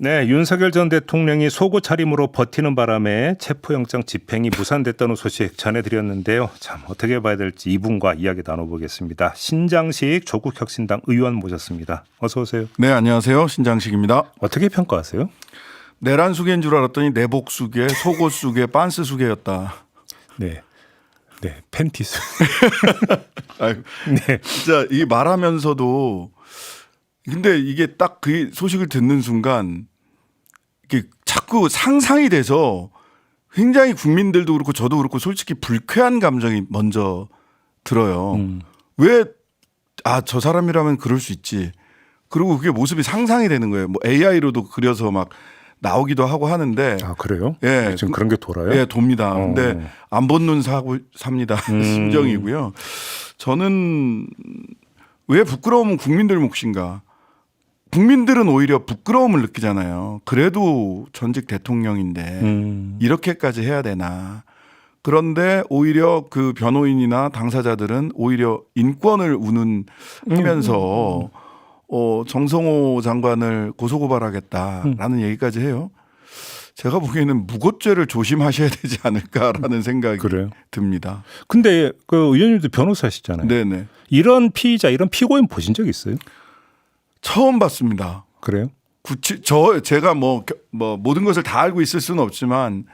네, 윤석열 전 대통령이 속옷 차림으로 버티는 바람에 체포영장 집행이 무산됐다는 소식 전해드렸는데요. 참 어떻게 봐야 될지 이분과 이야기 나눠보겠습니다. 신장식 조국혁신당 의원 모셨습니다. 어서 오세요. 네, 안녕하세요. 신장식입니다. 어떻게 평가하세요? 내란 수계인 줄 알았더니 내복 수계, 속옷 수계, 빤스 수계였다. 네, 팬티스. 아유, 네. 진짜 이 말하면서도 근데 이게 딱 그 소식을 듣는 순간 이게 자꾸 상상이 돼서 굉장히 국민들도 그렇고 저도 그렇고 솔직히 불쾌한 감정이 먼저 들어요. 왜 저 사람이라면 그럴 수 있지. 그리고 그게 모습이 상상이 되는 거예요. 뭐 AI로도 그려서 막 나오기도 하고 하는데. 아, 그래요? 예, 지금 그런 게 돌아요? 예, 돕니다. 근데 안 본 눈 사고 삽니다. 심정이고요. 저는 왜 부끄러움은 국민들 몫인가? 국민들은 오히려 부끄러움을 느끼잖아요. 그래도 전직 대통령인데 이렇게까지 해야 되나? 그런데 오히려 그 변호인이나 당사자들은 오히려 인권을 운운하면서 정성호 장관을 고소고발하겠다라는 얘기까지 해요. 제가 보기에는 무고죄를 조심하셔야 되지 않을까라는 생각이 그래요? 듭니다. 근데 그 의원님도 변호사시잖아요. 네네. 이런 피의자, 이런 피고인 보신 적 있어요? 처음 봤습니다. 그래요? 제가 뭐 모든 것을 다 알고 있을 수는 없지만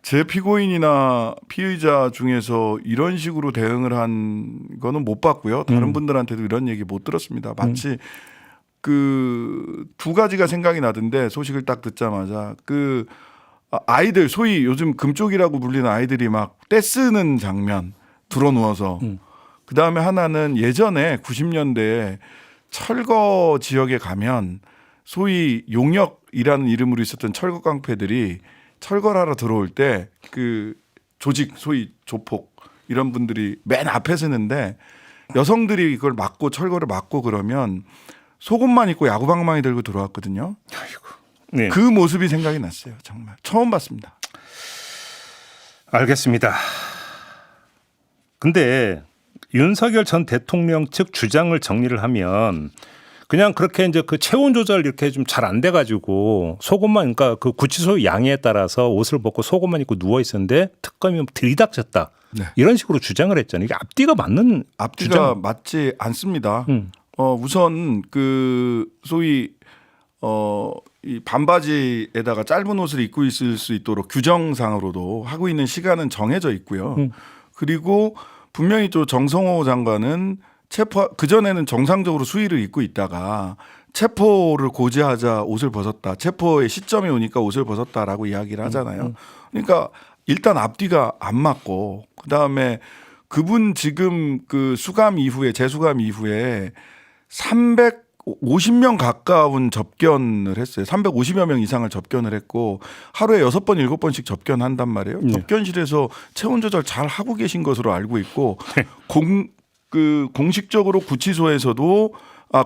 제 피고인이나 피의자 중에서 이런 식으로 대응을 한 거는 못 봤고요. 다른 분들한테도 이런 얘기 못 들었습니다. 마치 그 두 가지가 생각이 나던데 소식을 딱 듣자마자 그 아이들 소위 요즘 금쪽이라고 불리는 아이들이 막 떼쓰는 장면 들어 누워서 그 다음에 하나는 예전에 90년대에 철거 지역에 가면 소위 용역이라는 이름으로 있었던 철거 깡패들이 철거를 하러 들어올 때 그 조직 소위 조폭 이런 분들이 맨 앞에 서는데 여성들이 이걸 막고 철거를 막고 그러면 속옷만 입고 야구방망이 들고 들어왔거든요. 아이고. 네. 그 모습이 생각이 났어요. 정말 처음 봤습니다. 알겠습니다. 근데 윤석열 전 대통령 측 주장을 정리를 하면 그냥 그렇게 이제 그 체온 조절 이렇게 좀 잘 안 돼가지고 속옷만 그러니까 그 구치소 양에 따라서 옷을 벗고 속옷만 입고 누워 있었는데 특검이 들이닥쳤다. 네. 이런 식으로 주장을 했잖아요. 이게 앞뒤가 맞는 앞뒤가 주장? 맞지 않습니다. 우선 그 소위 이 반바지에다가 짧은 옷을 입고 있을 수 있도록 규정상으로도 하고 있는 시간은 정해져 있고요. 그리고 분명히 또 정성호 장관은 그 전에는 정상적으로 수의를 입고 있다가 체포를 고지하자 옷을 벗었다. 체포의 시점이 오니까 옷을 벗었다라고 이야기를 하잖아요. 그러니까 일단 앞뒤가 안 맞고 그다음에 그분 지금 그 수감 이후에 재수감 이후에 350명 가까운 접견을 했어요. 350여 명 이상을 접견을 했고 하루에 6번, 7번씩 접견한단 말이에요. 접견실에서 체온 조절 잘 하고 계신 것으로 알고 있고 공식적으로 구치소에서도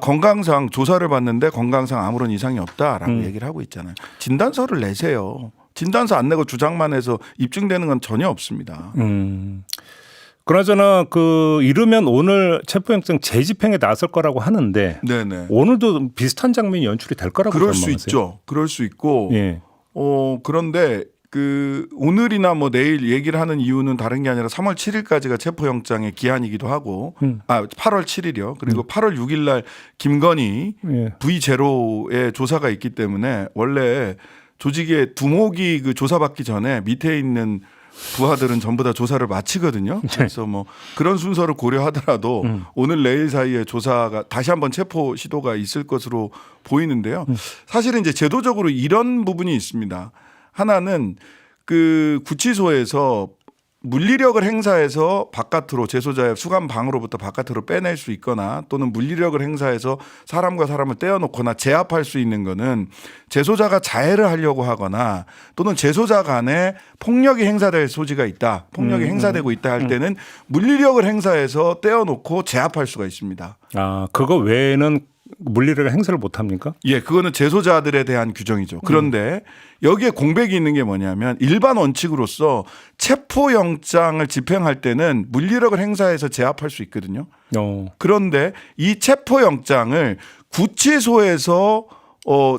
건강상 조사를 받는데 건강상 아무런 이상이 없다라고 얘기를 하고 있잖아요. 진단서를 내세요. 진단서 안 내고 주장만 해서 입증되는 건 전혀 없습니다. 그나저나 그 이르면 오늘 체포영장 재집행에 나설 거라고 하는데 네네. 오늘도 비슷한 장면이 연출이 될 거라고 그럴 전망하세요? 수 있죠. 그럴 수 있고 예. 그런데 그 오늘이나 뭐 내일 얘기를 하는 이유는 다른 게 아니라 3월 7일까지가 체포영장의 기한이기도 하고 8월 7일이요. 그리고 8월 6일 날 김건희 V0의 조사가 있기 때문에 원래 조직의 두목이 그 조사받기 전에 밑에 있는 부하들은 전부 다 조사를 마치거든요. 그래서 뭐 그런 순서를 고려하더라도 오늘 내일 사이에 조사가 다시 한번 체포 시도가 있을 것으로 보이는데요. 사실은 이제 제도적으로 이런 부분이 있습니다. 하나는 그 구치소에서 물리력을 행사해서 바깥으로 재소자의 수감 방으로부터 바깥으로 빼낼 수 있거나 또는 물리력을 행사해서 사람과 사람을 떼어놓거나 제압할 수 있는 거는 재소자가 자해를 하려고 하거나 또는 재소자 간에 폭력이 행사될 소지가 있다. 폭력이 행사되고 있다 할 때는 물리력을 행사해서 떼어놓고 제압할 수가 있습니다. 아, 그거 외에는 물리력을 행사를 못 합니까? 예, 그거는 재소자들에 대한 규정이죠. 그런데 여기에 공백이 있는 게 뭐냐면 일반 원칙으로서 체포영장을 집행할 때는 물리력을 행사해서 제압할 수 있거든요. 그런데 이 체포영장을 구치소에서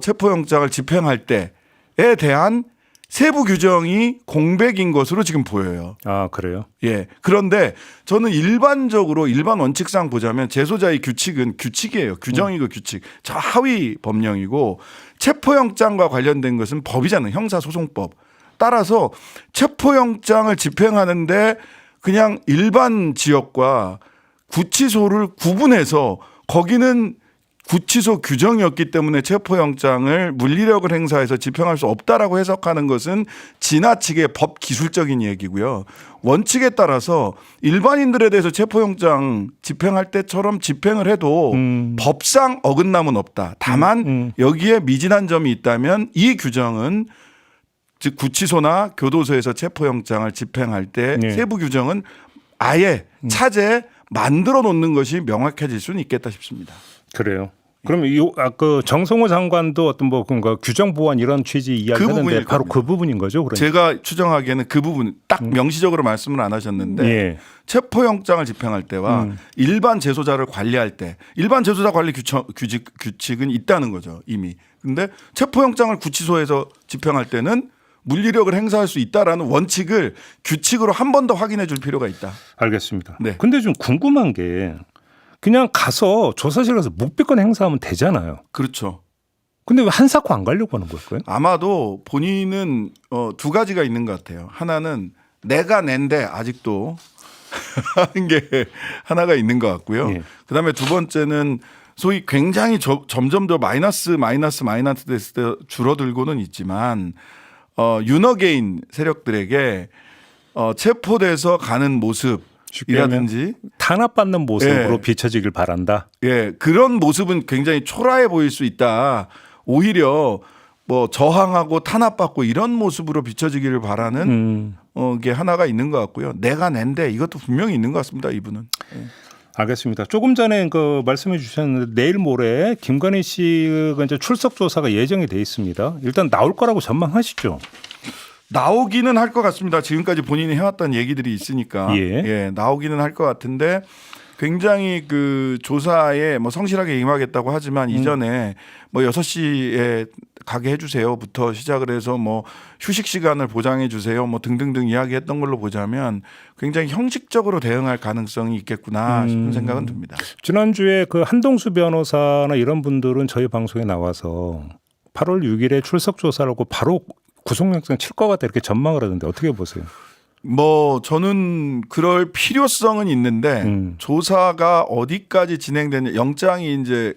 체포영장을 집행할 때에 대한 세부 규정이 공백인 것으로 지금 보여요. 아, 그래요? 예. 그런데 저는 일반적으로 일반 원칙상 보자면 재소자의 규칙은 규칙이에요. 규정이고 규칙. 저 하위 법령이고 체포영장과 관련된 것은 법이잖아요. 형사소송법. 따라서 체포영장을 집행하는데 그냥 일반 지역과 구치소를 구분해서 거기는 구치소 규정이었기 때문에 체포영장을 물리력을 행사해서 집행할 수 없다라고 해석하는 것은 지나치게 법 기술적인 얘기고요. 원칙에 따라서 일반인들에 대해서 체포영장 집행할 때처럼 집행을 해도 법상 어긋남은 없다. 다만 여기에 미진한 점이 있다면 이 규정은 즉 구치소나 교도소에서 체포영장을 집행할 때 네. 세부 규정은 아예 차제에 만들어 놓는 것이 명확해질 수는 있겠다 싶습니다. 그래요. 그러면 그 정성호 장관도 어떤 뭐 뭔가 규정 보완 이런 취지 이야기하는데 부분일 바로 겁니다. 그 부분인 거죠. 그러니까. 제가 추정하기에는 그 부분 딱 명시적으로 말씀을 안 하셨는데 예. 체포영장을 집행할 때와 일반 재소자를 관리할 때 일반 재소자 관리 규칙은 있다는 거죠 이미. 근데 체포영장을 구치소에서 집행할 때는 물리력을 행사할 수 있다라는 원칙을 규칙으로 한 번 더 확인해 줄 필요가 있다. 알겠습니다. 네. 근데 좀 궁금한 게 그냥 가서 조사실 가서 묵비권 행사하면 되잖아요. 그렇죠. 근데 왜 한사코 안 가려고 하는 걸까요? 아마도 본인은 두 가지가 있는 것 같아요. 하나는 내가 낸데 아직도 하는 게 하나가 있는 것 같고요. 예. 그다음에 두 번째는 소위 굉장히 점점 더 마이너스 됐을 때 줄어들고는 있지만 유너게인 세력들에게 체포돼서 가는 모습이라든지 탄압받는 모습으로 예. 비춰지길 바란다. 예, 그런 모습은 굉장히 초라해 보일 수 있다. 오히려 뭐 저항하고 탄압받고 이런 모습으로 비춰지기를 바라는 게 하나가 있는 것 같고요. 내가 낸데 이것도 분명히 있는 것 같습니다. 이분은. 알겠습니다. 조금 전에 그 말씀해 주셨는데 내일 모레 김건희 씨가 이제 출석 조사가 예정이 돼 있습니다. 일단 나올 거라고 전망하시죠? 나오기는 할 것 같습니다. 지금까지 본인이 해왔던 얘기들이 있으니까 예. 나오기는 할 것 같은데 굉장히 그 조사에 뭐 성실하게 임하겠다고 하지만 이전에 뭐 6시에 가게 해주세요부터 시작을 해서 뭐 휴식 시간을 보장해 주세요 뭐 등등등 이야기했던 걸로 보자면 굉장히 형식적으로 대응할 가능성이 있겠구나 싶은 생각은 듭니다. 지난주에 그 한동수 변호사나 이런 분들은 저희 방송에 나와서 8월 6일에 출석 조사를 하고 바로 구속영장 칠 것 같다 이렇게 전망을 하던데 어떻게 보세요? 뭐 저는 그럴 필요성은 있는데 조사가 어디까지 진행되냐 영장이 이제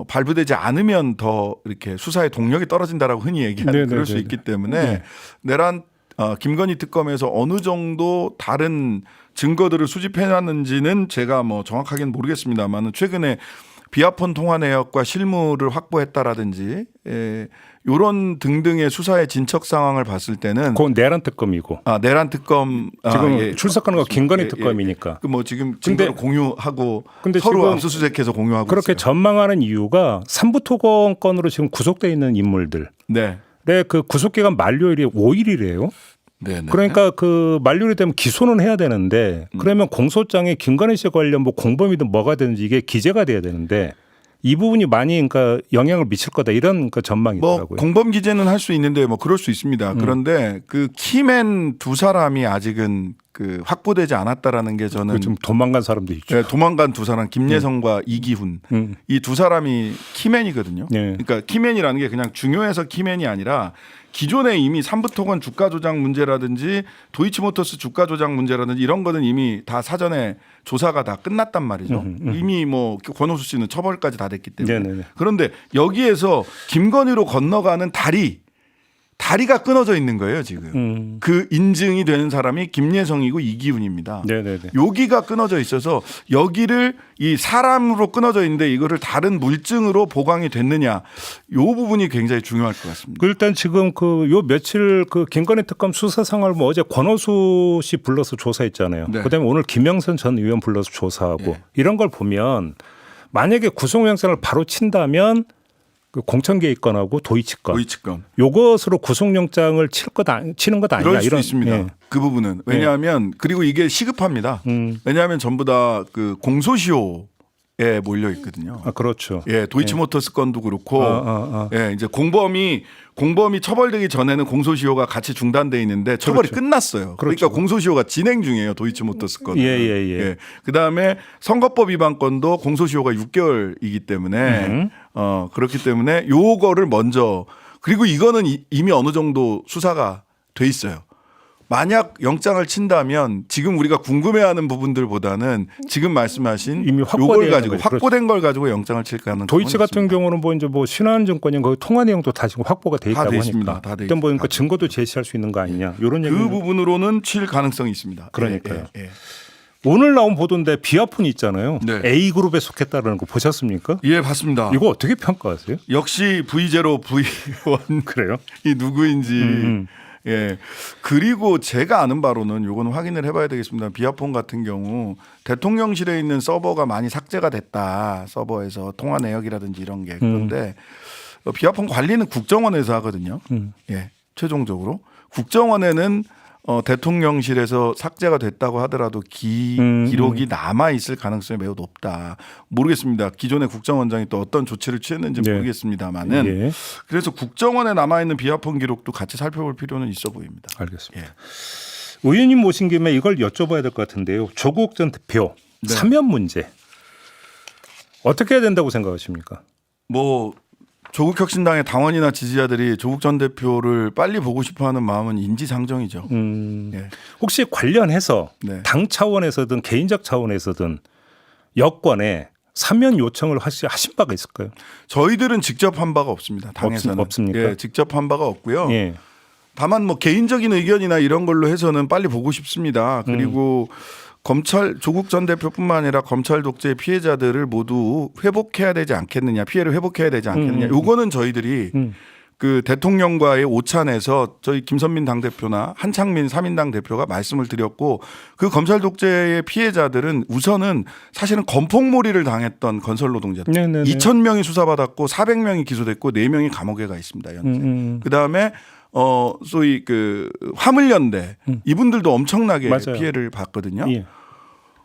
발부되지 않으면 더 이렇게 수사의 동력이 떨어진다라고 흔히 얘기하는 그럴 수 있기 때문에 내란 김건희 특검에서 어느 정도 다른 증거들을 수집해놨는지는 제가 뭐 정확하게는 모르겠습니다만 최근에 비아폰 통화 내역과 실물을 확보했다라든지 이런 등등의 수사의 진척 상황을 봤을 때는 그건 내란 특검이고 내란 특검 지금 출석하는 거 김건희 특검이니까. 뭐 지금 증거를 공유하고 근데 서로 지금 압수수색해서 공유하고 그렇게 있어요. 전망하는 이유가 삼부토건 건으로 지금 구속돼 있는 인물들. 네. 그 구속 기간 만료일이 5일이래요. 네. 그러니까 그 만료일이 되면 기소는 해야 되는데 그러면 공소장에 김건희 씨 관련 뭐 공범이든 뭐가 되는지 이게 기재가 돼야 되는데 이 부분이 많이 그러니까 영향을 미칠 거다 이런 그 전망이 뭐 있더라고요. 공범 기재는 할 수 있는데 뭐 그럴 수 있습니다. 그런데 그 키맨 두 사람이 아직은 그 확보되지 않았다라는 게 저는 좀 도망간 사람도 있죠. 도망간 두 사람 김예성과 이기훈 이 두 사람이 키맨이거든요. 그러니까 키맨이라는 게 그냥 중요해서 키맨이 아니라 기존에 이미 삼부토건 주가 조작 문제라든지 도이치모터스 주가 조작 문제라든지 이런 거는 이미 다 사전에 조사가 다 끝났단 말이죠. 이미 뭐 권오수 씨는 처벌까지 다 됐기 때문에. 네네네. 그런데 여기에서 김건희로 건너가는 다리가 끊어져 있는 거예요 지금. 그 인증이 되는 사람이 김예성이고 이기훈입니다. 네네네. 여기가 끊어져 있어서 여기를 이 사람으로 끊어져 있는데 이거를 다른 물증으로 보강이 됐느냐 이 부분이 굉장히 중요할 것 같습니다. 일단 지금 요 며칠 그 김건희 특검 수사 상황을 뭐 어제 권오수 씨 불러서 조사했잖아요. 네. 그다음에 오늘 김영선 전 의원 불러서 조사하고 이런 걸 보면 만약에 구속영장을 바로 친다면 그 공천개입건하고 도이치건 요것으로 구속영장을 치는 것 아니냐 그럴 수 이런 있습니다. 그 부분은 왜냐하면 그리고 이게 시급합니다. 왜냐하면 전부 다 그 공소시효 에 몰려 있거든요. 아, 그렇죠. 예, 도이치모터스 건도 그렇고, 예, 이제 공범이 처벌되기 전에는 공소시효가 같이 중단돼 있는데 처벌이 그렇죠. 끝났어요. 그렇죠. 그러니까 공소시효가 진행 중이에요. 도이치모터스 건. 예. 그 다음에 선거법 위반 건도 공소시효가 6개월이기 때문에 그렇기 때문에 요거를 먼저 그리고 이거는 이미 어느 정도 수사가 돼 있어요. 만약 영장을 친다면 지금 우리가 궁금해하는 부분들보다는 지금 말씀하신 이미 요걸 가지고 거죠. 확보된 걸 가지고 영장을 칠 가능성은 도이치 같은 있습니다. 경우는 뭐 이제 뭐 신한증권이 거기 통화 내용도 다 지금 확보가 돼 다 있다고 돼 있습니다. 하니까. 다 돼 일단 보니까 다 증거도 제시할 수 있는 거 아니냐. 이런 그 얘기는 부분으로는 칠 가능성이 있습니다. 그러니까요. 예. 오늘 나온 보도인데 비아폰이 있잖아요. 네. A 그룹에 속했다라는 거 보셨습니까? 예, 봤습니다. 이거 어떻게 평가하세요? 역시 V0, V1이 그래요? 누구인지. 예. 그리고 제가 아는 바로는 요거는 확인을 해봐야 되겠습니다. 비아폰 같은 경우 대통령실에 있는 서버가 많이 삭제가 됐다. 서버에서 통화 내역이라든지 이런 게. 그런데 비아폰 관리는 국정원에서 하거든요. 예. 최종적으로. 국정원에는 대통령실에서 삭제가 됐다고 하더라도 기록이 남아 있을 가능성이 매우 높다. 모르겠습니다. 기존의 국정원장이 또 어떤 조치를 취했는지 네. 모르겠습니다만은 예. 그래서 국정원에 남아 있는 비아폰 기록도 같이 살펴볼 필요는 있어 보입니다. 알겠습니다. 예. 의원님 모신 김에 이걸 여쭤봐야 될 것 같은데요. 조국 전 대표 네. 사면 문제 어떻게 해야 된다고 생각하십니까? 뭐 조국 혁신당의 당원이나 지지자들이 조국 전 대표를 빨리 보고 싶어하는 마음은 인지상정이죠. 예. 혹시 관련해서 네. 당 차원에서든 개인적 차원에서든 여권에 사면 요청을 하신 바가 있을까요? 저희들은 직접 한 바가 없습니다. 당에서는 없습니까? 예, 직접 한 바가 없고요. 예. 다만 뭐 개인적인 의견이나 이런 걸로 해서는 빨리 보고 싶습니다. 그리고 검찰 조국 전 대표뿐만 아니라 검찰 독재 피해자들을 모두 회복해야 되지 않겠느냐, 피해를 회복해야 되지 않겠느냐. 요거는 저희들이 그 대통령과의 오찬에서 저희 김선민 당대표나 한창민 3인당 대표가 말씀을 드렸고 그 검찰 독재의 피해자들은 우선은 사실은 건폭몰이를 당했던 건설 노동자들. 네네네. 2,000명이 수사받았고 400명이 기소됐고 4명이 감옥에 가 있습니다. 현재. 그다음에 소위 그 화물연대 이분들도 엄청나게 맞아요. 피해를 봤거든요. 예.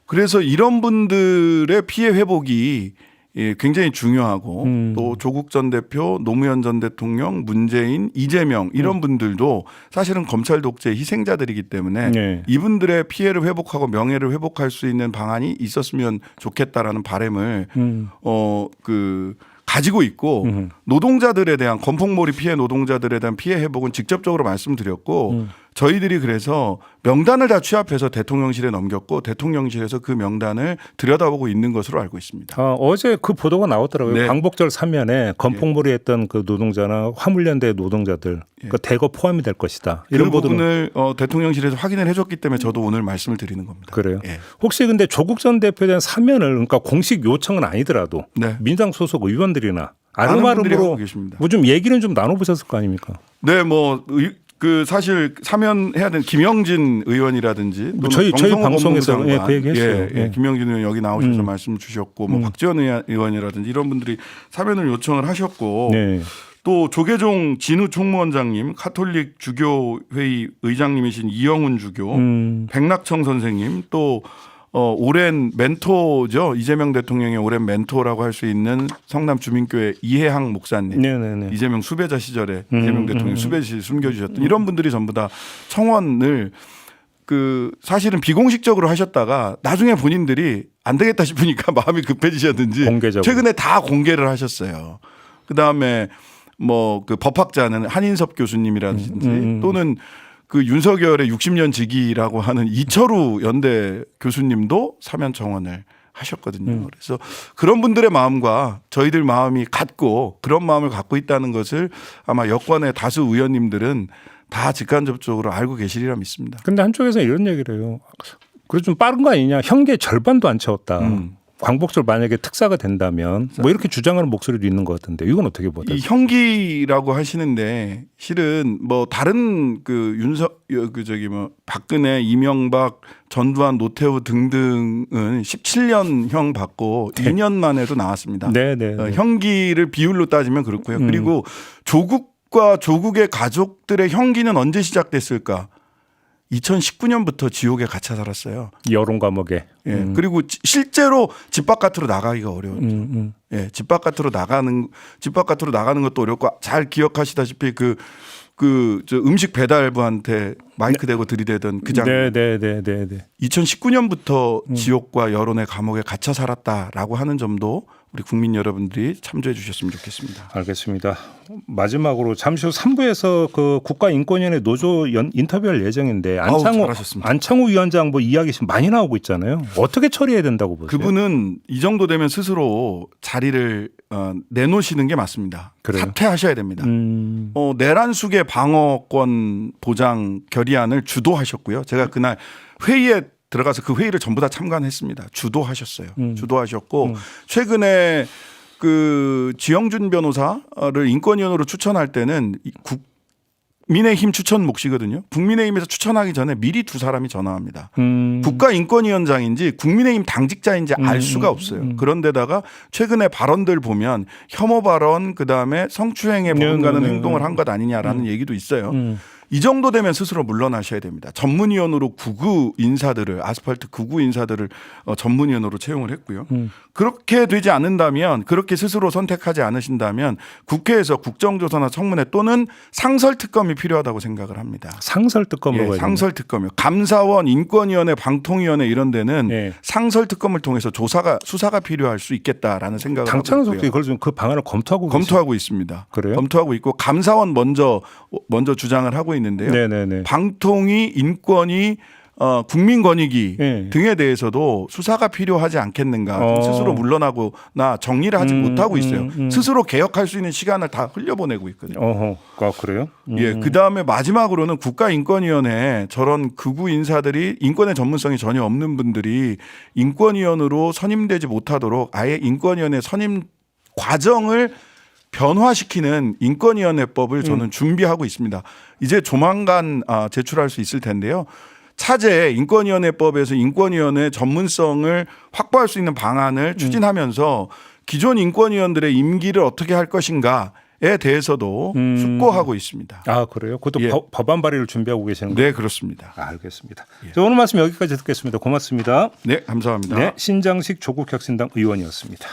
그래서 이런 분들의 피해 회복이 예, 굉장히 중요하고 또 조국 전 대표, 노무현 전 대통령, 문재인, 이재명 이런 분들도 사실은 검찰 독재의 희생자들이기 때문에 네. 이분들의 피해를 회복하고 명예를 회복할 수 있는 방안이 있었으면 좋겠다라는 바람을 가지고 있고 노동자들에 대한 건폭몰이 피해 노동자들에 대한 피해 회복은 직접적으로 말씀드렸고 저희들이 그래서 명단을 다 취합해서 대통령실에 넘겼고 대통령실에서 그 명단을 들여다보고 있는 것으로 알고 있습니다. 어제 그 보도가 나왔더라고요. 네. 광복절 사면에 건폭몰이 했던 그 노동자나 화물연대 노동자들 그 대거 포함이 될 것이다. 이런 그 보도는 부분을 대통령실에서 확인을 해줬기 때문에 저도 오늘 말씀을 드리는 겁니다. 그래요. 예. 혹시 근데 조국 전 대표에 대한 사면을 그러니까 공식 요청은 아니더라도 네. 민당 소속 의원들이나 많은 분들이 하고 아름아름으로 계십니다. 뭐 좀 얘기는 좀 나눠보셨을 거 아닙니까? 네, 그 사실 사면해야 되는 김영진 의원이라든지 뭐 저희 정성호 방송에서 법무부 장관, 그 얘기했어요. 예, 예. 김영진 의원 여기 나오셔서 말씀 주셨고 뭐 박지원 의원이라든지 이런 분들이 사면을 요청을 하셨고 네. 또 조계종 진우 총무원장님, 카톨릭 주교회의 의장님이신 이영훈 주교, 백낙청 선생님, 또 오랜 멘토죠. 이재명 대통령의 오랜 멘토라고 할 수 있는 성남 주민교회 이해항 목사님, 네네네. 이재명 수배자 시절에 이재명 대통령 수배실 숨겨주셨던 이런 분들이 전부 다 청원을 사실은 비공식적으로 하셨다가 나중에 본인들이 안 되겠다 싶으니까 마음이 급해지셨는지 공개적으로. 최근에 다 공개를 하셨어요. 그 다음에 그 법학자는 한인섭 교수님이라든지 또는 그 윤석열의 60년 지기라고 하는 이철우 연대 교수님도 사면 청원을 하셨거든요. 그래서 그런 분들의 마음과 저희들 마음이 같고 그런 마음을 갖고 있다는 것을 아마 여권의 다수 의원님들은 다 직간접적으로 알고 계시리라 믿습니다. 근데 한쪽에서 이런 얘기를 해요. 그래도 좀 빠른 거 아니냐. 형계 절반도 안 채웠다. 광복절 만약에 특사가 된다면 뭐 이렇게 주장하는 목소리도 있는 것 같은데 이건 어떻게 보세요? 이 형기라고 하시는데 실은 뭐 다른 박근혜, 이명박, 전두환, 노태우 등등은 17년형 받고 2년 만에도 나왔습니다. 네네. 형기를 비율로 따지면 그렇고요. 그리고 조국과 조국의 가족들의 형기는 언제 시작됐을까? 2019년부터 지옥에 갇혀 살았어요. 여론 감옥에. 예. 그리고 실제로 집 바깥으로 나가기가 어려웠죠. 예. 집 바깥으로 나가는 것도 어렵고 잘 기억하시다시피 저 음식 배달부한테 마이크 대고 들이대던 그 장면. 네. 2019년부터 지옥과 여론의 감옥에 갇혀 살았다라고 하는 점도 우리 국민 여러분들이 참조해 주셨으면 좋겠습니다. 알겠습니다. 마지막으로 잠시 후 3부에서 그 국가인권위원회 노조 인터뷰할 예정인데 잘하셨습니다. 안창호 위원장 뭐 이야기 지금 많이 나오고 있잖아요. 어떻게 처리해야 된다고 보세요? 그분은 이 정도 되면 스스로 자리를 내놓으시는 게 맞습니다. 그래요? 사퇴하셔야 됩니다. 내란숙의 방어권 보장 결의안을 주도하셨고요. 제가 그날 회의에 들어가서 그 회의를 전부 다 참관했습니다. 주도하셨어요. 주도하셨고 최근에 그 지영준 변호사를 인권위원으로 추천할 때는 국민의힘 추천 몫이거든요. 국민의힘에서 추천하기 전에 미리 두 사람이 전화합니다. 국가인권위원장인지 국민의힘 당직자인지 알 수가 없어요. 그런데다가 최근에 발언들 보면 혐오 발언 그다음에 성추행에 버금가는 행동을 한 것 아니냐라는 얘기도 있어요. 이 정도 되면 스스로 물러나셔야 됩니다. 전문위원으로 구구 인사들을 아스팔트 구구 인사들을 전문위원으로 채용을 했고요. 그렇게 되지 않는다면 그렇게 스스로 선택하지 않으신다면 국회에서 국정조사나 청문회 또는 상설특검이 필요하다고 생각을 합니다. 상설특검으로 상설특검이요. 감사원, 인권위원회, 방통위원회 이런 데는 상설특검을 통해서 수사가 필요할 수 있겠다라는 생각을 하고 있고요. 당찬 속도 이걸 좀 그 방안을 검토하고 있습니다. 그래요? 검토하고 있고 감사원 먼저 주장을 하고 있는데요. 네네네. 방통위, 인권위, 국민권익위 등에 대해서도 수사가 필요하지 않겠는가. 좀 스스로 물러나거나 정리를 하지 못하고 있어요. 스스로 개혁할 수 있는 시간을 다 흘려보내고 있거든요. 그래요? 예, 그 다음에 마지막으로는 국가인권위원회 저런 극우 인사들이 인권의 전문성이 전혀 없는 분들이 인권위원으로 선임되지 못하도록 아예 인권위원회 선임 과정을 변화시키는 인권위원회법을 저는 준비하고 있습니다. 이제 조만간 제출할 수 있을 텐데요. 차제 인권위원회법에서 인권위원회 전문성을 확보할 수 있는 방안을 추진하면서 기존 인권위원들의 임기를 어떻게 할 것인가에 대해서도 숙고하고 있습니다. 아, 그래요? 그것도 법안 발의를 준비하고 계시는 거예요? 네, 그렇습니다. 알겠습니다. 자, 오늘 말씀 여기까지 듣겠습니다. 고맙습니다. 네, 감사합니다. 네, 신장식 조국혁신당 의원이었습니다.